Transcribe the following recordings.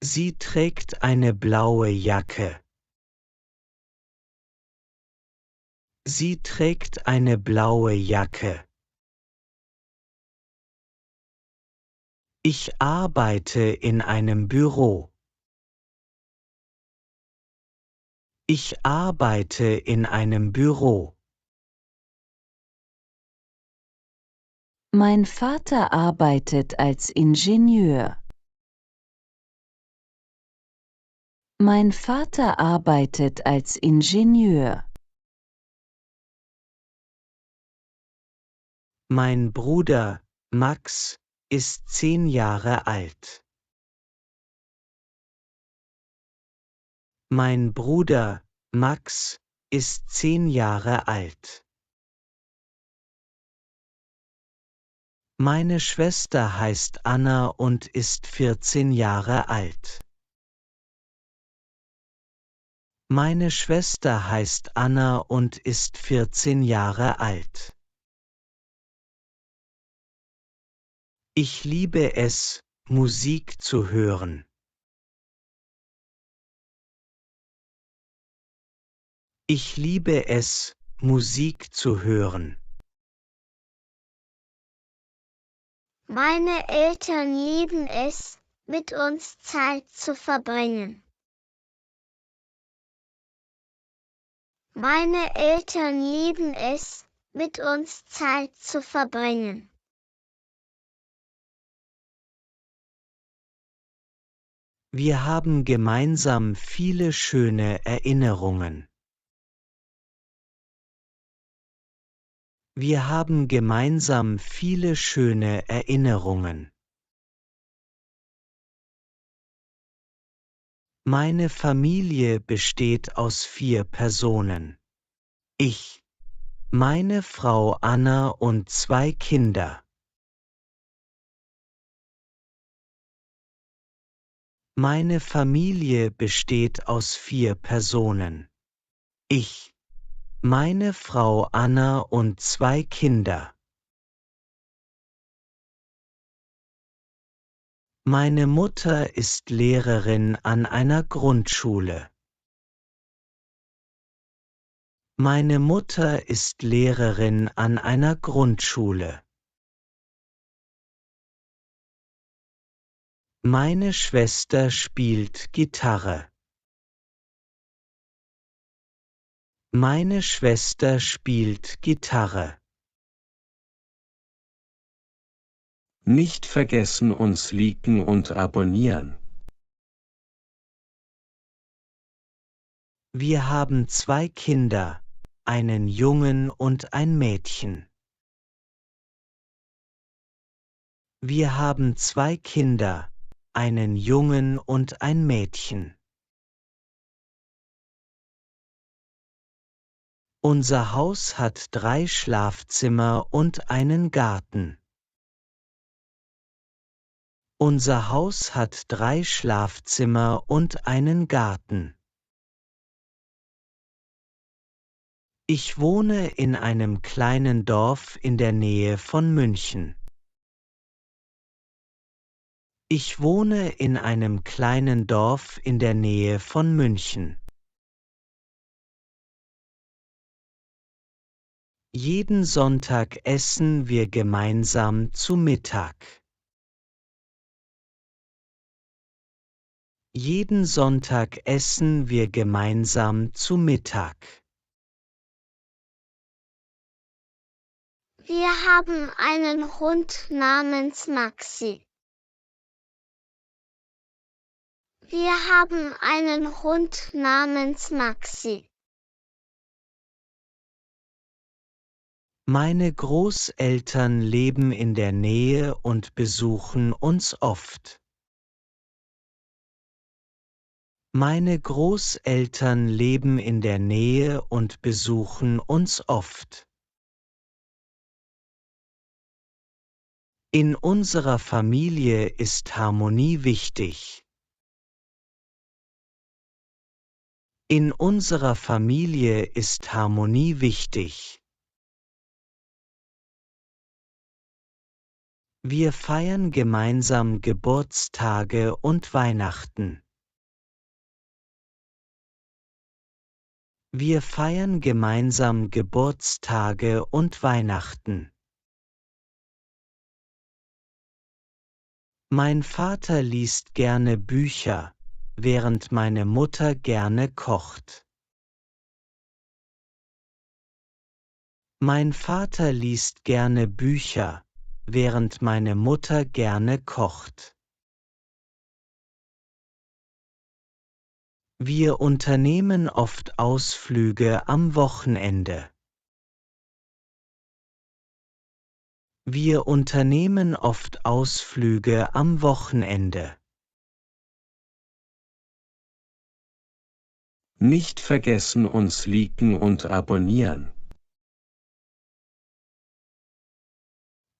Sie trägt eine blaue Jacke. Sie trägt eine blaue Jacke. Ich arbeite in einem Büro. Ich arbeite in einem Büro. Mein Vater arbeitet als Ingenieur. Mein Vater arbeitet als Ingenieur. Mein Bruder, Max, ist 10 Jahre alt. Mein Bruder, Max, ist 10 Jahre alt. Meine Schwester heißt Anna und ist 14 Jahre alt. Meine Schwester heißt Anna und ist 14 Jahre alt. Ich liebe es, Musik zu hören. Ich liebe es, Musik zu hören. Meine Eltern lieben es, mit uns Zeit zu verbringen. Meine Eltern lieben es, mit uns Zeit zu verbringen. Wir haben gemeinsam viele schöne Erinnerungen. Wir haben gemeinsam viele schöne Erinnerungen. Meine Familie besteht aus 4 Personen. Ich, meine Frau Anna und 2 Kinder. Meine Familie besteht aus 4 Personen. Ich, meine Frau Anna und 2 Kinder. Meine Mutter ist Lehrerin an einer Grundschule. Meine Mutter ist Lehrerin an einer Grundschule. Meine Schwester spielt Gitarre. Meine Schwester spielt Gitarre. Nicht vergessen, uns liken und abonnieren. Wir haben 2 Kinder, einen Jungen und ein Mädchen. Wir haben 2 Kinder, einen Jungen und ein Mädchen. Unser Haus hat 3 Schlafzimmer und einen Garten. Unser Haus hat 3 Schlafzimmer und einen Garten. Ich wohne in einem kleinen Dorf in der Nähe von München. Ich wohne in einem kleinen Dorf in der Nähe von München. Jeden Sonntag essen wir gemeinsam zu Mittag. Jeden Sonntag essen wir gemeinsam zu Mittag. Wir haben einen Hund namens Maxi. Wir haben einen Hund namens Maxi. Meine Großeltern leben in der Nähe und besuchen uns oft. Meine Großeltern leben in der Nähe und besuchen uns oft. In unserer Familie ist Harmonie wichtig. In unserer Familie ist Harmonie wichtig. Wir feiern gemeinsam Geburtstage und Weihnachten. Wir feiern gemeinsam Geburtstage und Weihnachten. Mein Vater liest gerne Bücher, während meine Mutter gerne kocht. Mein Vater liest gerne Bücher, während meine Mutter gerne kocht. Wir unternehmen oft Ausflüge am Wochenende. Wir unternehmen oft Ausflüge am Wochenende. Nicht vergessen uns liken und abonnieren.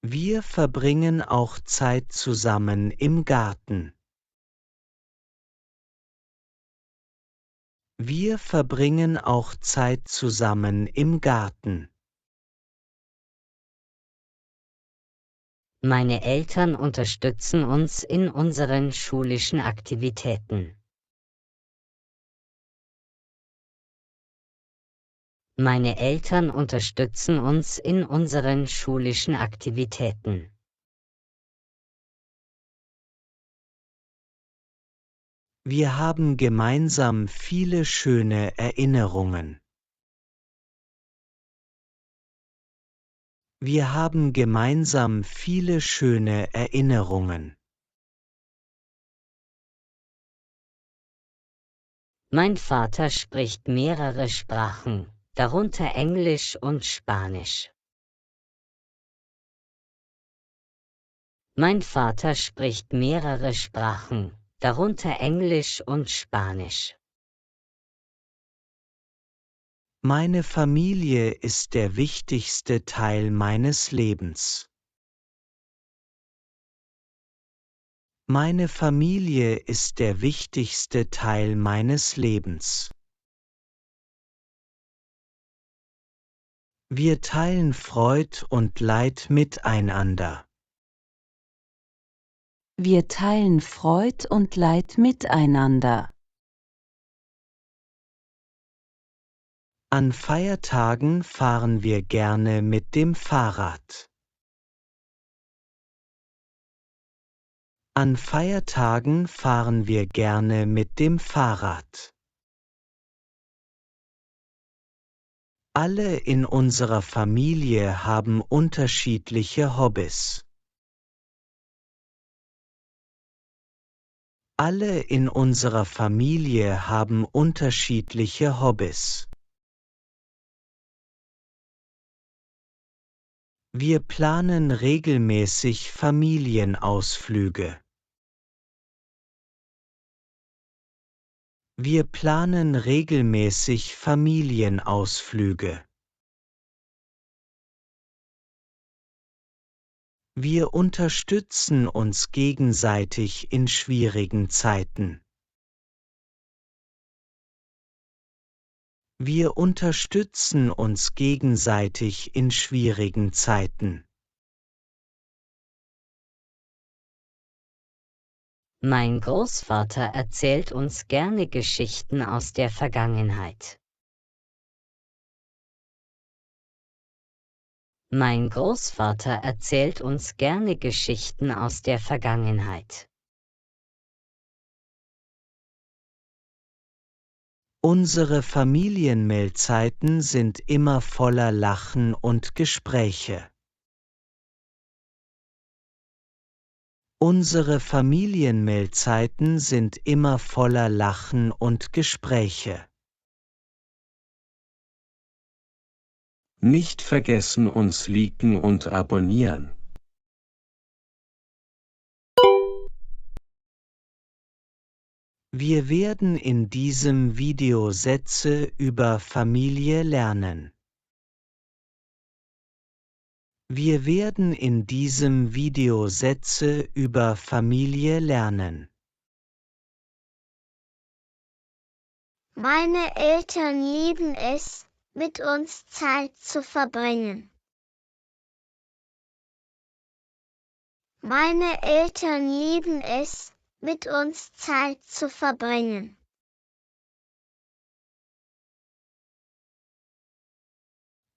Wir verbringen auch Zeit zusammen im Garten. Wir verbringen auch Zeit zusammen im Garten. Meine Eltern unterstützen uns in unseren schulischen Aktivitäten. Meine Eltern unterstützen uns in unseren schulischen Aktivitäten. Wir haben gemeinsam viele schöne Erinnerungen. Wir haben gemeinsam viele schöne Erinnerungen. Mein Vater spricht mehrere Sprachen, darunter Englisch und Spanisch. Mein Vater spricht mehrere Sprachen, darunter Englisch und Spanisch. Meine Familie ist der wichtigste Teil meines Lebens. Meine Familie ist der wichtigste Teil meines Lebens. Wir teilen Freud und Leid miteinander. Wir teilen Freud und Leid miteinander. An Feiertagen fahren wir gerne mit dem Fahrrad. An Feiertagen fahren wir gerne mit dem Fahrrad. Alle in unserer Familie haben unterschiedliche Hobbys. Alle in unserer Familie haben unterschiedliche Hobbys. Wir planen regelmäßig Familienausflüge. Wir planen regelmäßig Familienausflüge. Wir unterstützen uns gegenseitig in schwierigen Zeiten. Wir unterstützen uns gegenseitig in schwierigen Zeiten. Mein Großvater erzählt uns gerne Geschichten aus der Vergangenheit. Mein Großvater erzählt uns gerne Geschichten aus der Vergangenheit. Unsere Familienmahlzeiten sind immer voller Lachen und Gespräche. Unsere Familienmahlzeiten sind immer voller Lachen und Gespräche. Nicht vergessen uns liken und abonnieren. Wir werden in diesem Video Sätze über Familie lernen. Wir werden in diesem Video Sätze über Familie lernen. Meine Eltern lieben es, mit uns Zeit zu verbringen. Meine Eltern lieben es, mit uns Zeit zu verbringen.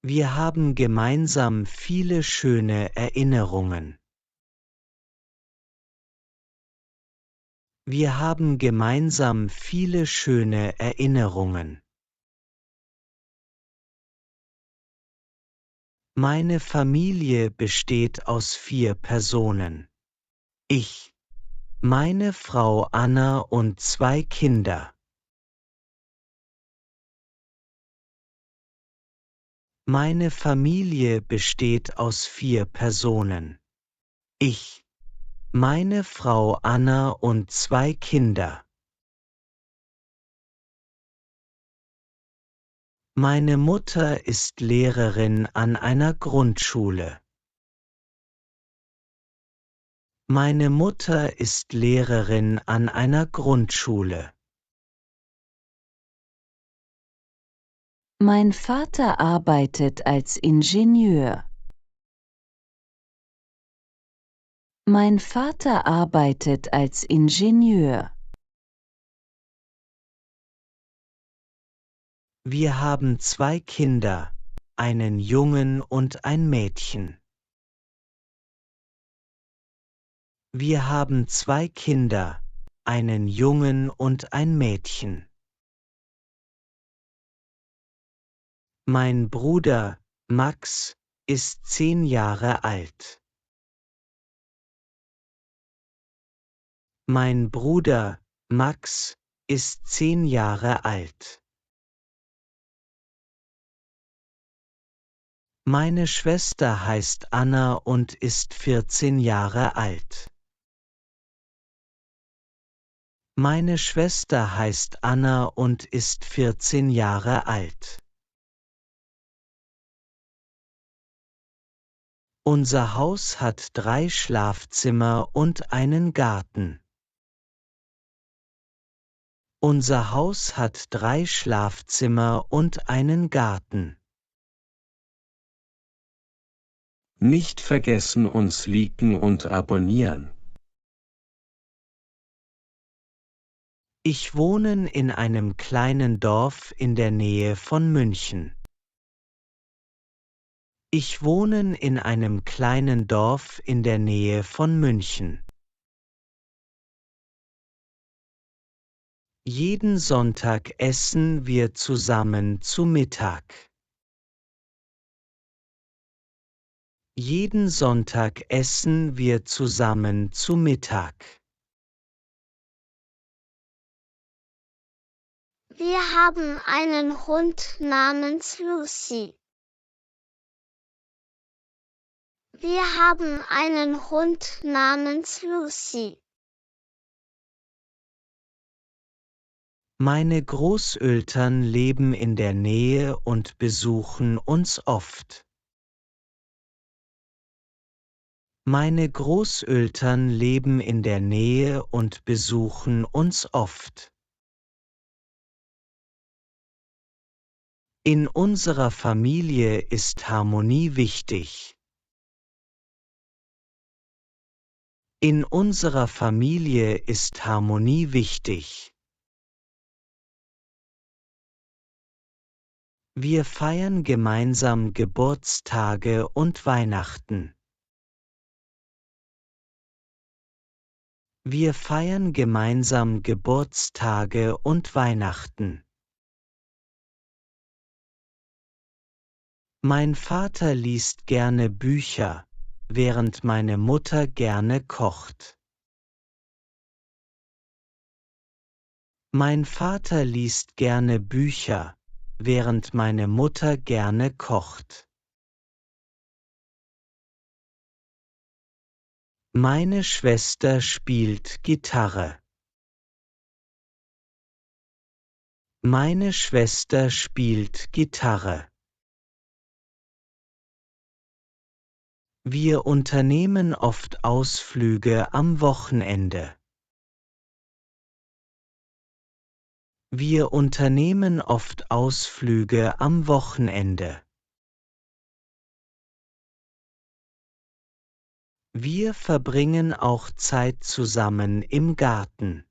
Wir haben gemeinsam viele schöne Erinnerungen. Wir haben gemeinsam viele schöne Erinnerungen. Meine Familie besteht aus 4 Personen. Ich, meine Frau Anna und 2 Kinder. Meine Familie besteht aus 4 Personen. Ich, meine Frau Anna und 2 Kinder. Meine Mutter ist Lehrerin an einer Grundschule. Meine Mutter ist Lehrerin an einer Grundschule. Mein Vater arbeitet als Ingenieur. Mein Vater arbeitet als Ingenieur. Wir haben 2 Kinder, einen Jungen und ein Mädchen. Wir haben 2 Kinder, einen Jungen und ein Mädchen. Mein Bruder, Max, ist 10 Jahre alt. Mein Bruder, Max, ist 10 Jahre alt. Meine Schwester heißt Anna und ist 14 Jahre alt. Meine Schwester heißt Anna und ist 14 Jahre alt. Unser Haus hat 3 Schlafzimmer und einen Garten. Unser Haus hat 3 Schlafzimmer und einen Garten. Nicht vergessen, uns liken und abonnieren. Ich wohne in einem kleinen Dorf in der Nähe von München. Ich wohne in einem kleinen Dorf in der Nähe von München. Jeden Sonntag essen wir zusammen zu Mittag. Jeden Sonntag essen wir zusammen zu Mittag. Wir haben einen Hund namens Lucy. Wir haben einen Hund namens Lucy. Meine Großeltern leben in der Nähe und besuchen uns oft. Meine Großeltern leben in der Nähe und besuchen uns oft. In unserer Familie ist Harmonie wichtig. In unserer Familie ist Harmonie wichtig. Wir feiern gemeinsam Geburtstage und Weihnachten. Wir feiern gemeinsam Geburtstage und Weihnachten. Mein Vater liest gerne Bücher, während meine Mutter gerne kocht. Mein Vater liest gerne Bücher, während meine Mutter gerne kocht. Meine Schwester spielt Gitarre. Meine Schwester spielt Gitarre. Wir unternehmen oft Ausflüge am Wochenende. Wir unternehmen oft Ausflüge am Wochenende. Wir verbringen auch Zeit zusammen im Garten.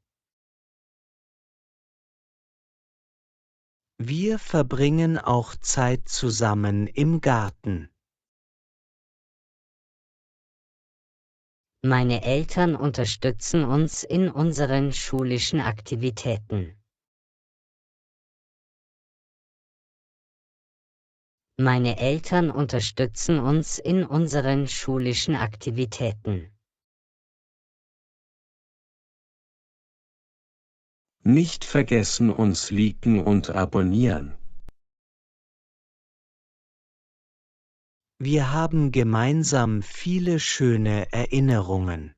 Wir verbringen auch Zeit zusammen im Garten. Meine Eltern unterstützen uns in unseren schulischen Aktivitäten. Meine Eltern unterstützen uns in unseren schulischen Aktivitäten. Nicht vergessen, uns liken und abonnieren. Wir haben gemeinsam viele schöne Erinnerungen.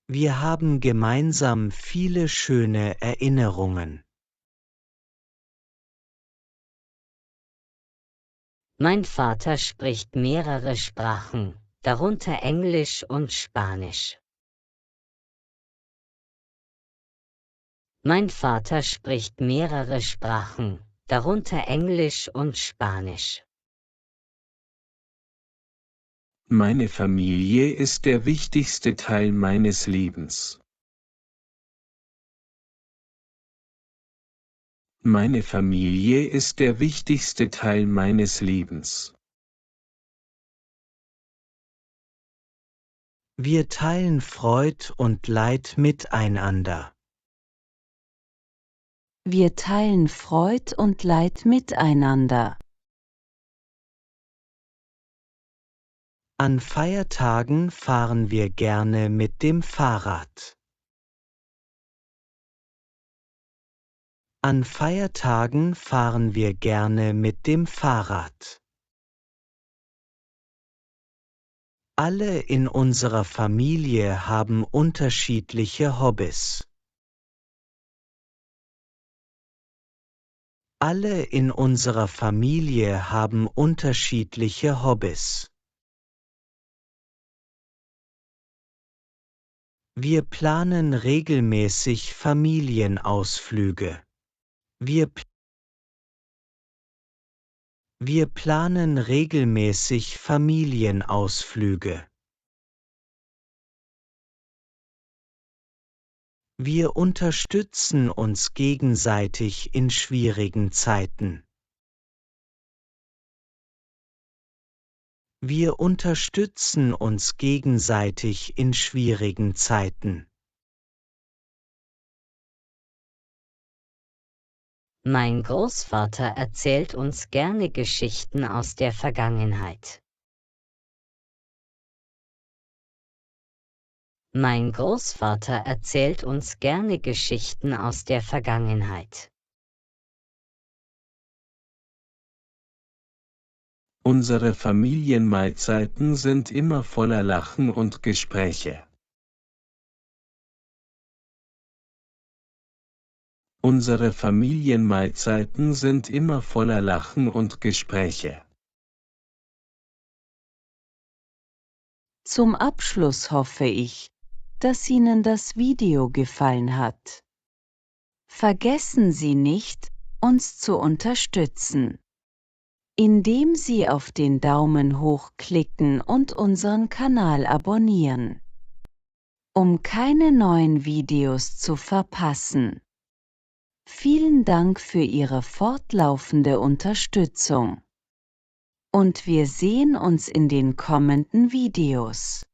Wir haben gemeinsam viele schöne Erinnerungen. Mein Vater spricht mehrere Sprachen, darunter Englisch und Spanisch. Mein Vater spricht mehrere Sprachen, darunter Englisch und Spanisch. Meine Familie ist der wichtigste Teil meines Lebens. Meine Familie ist der wichtigste Teil meines Lebens. Wir teilen Freud und Leid miteinander. Wir teilen Freud und Leid miteinander. An Feiertagen fahren wir gerne mit dem Fahrrad. An Feiertagen fahren wir gerne mit dem Fahrrad. Alle in unserer Familie haben unterschiedliche Hobbys. Alle in unserer Familie haben unterschiedliche Hobbys. Wir planen regelmäßig Familienausflüge. Wir planen regelmäßig Familienausflüge. Wir unterstützen uns gegenseitig in schwierigen Zeiten. Wir unterstützen uns gegenseitig in schwierigen Zeiten. Mein Großvater erzählt uns gerne Geschichten aus der Vergangenheit. Mein Großvater erzählt uns gerne Geschichten aus der Vergangenheit. Unsere Familienmahlzeiten sind immer voller Lachen und Gespräche. Unsere Familienmahlzeiten sind immer voller Lachen und Gespräche. Zum Abschluss hoffe ich, dass Ihnen das Video gefallen hat. Vergessen Sie nicht, uns zu unterstützen, indem Sie auf den Daumen hoch klicken und unseren Kanal abonnieren, um keine neuen Videos zu verpassen. Vielen Dank für Ihre fortlaufende Unterstützung. Und wir sehen uns in den kommenden Videos.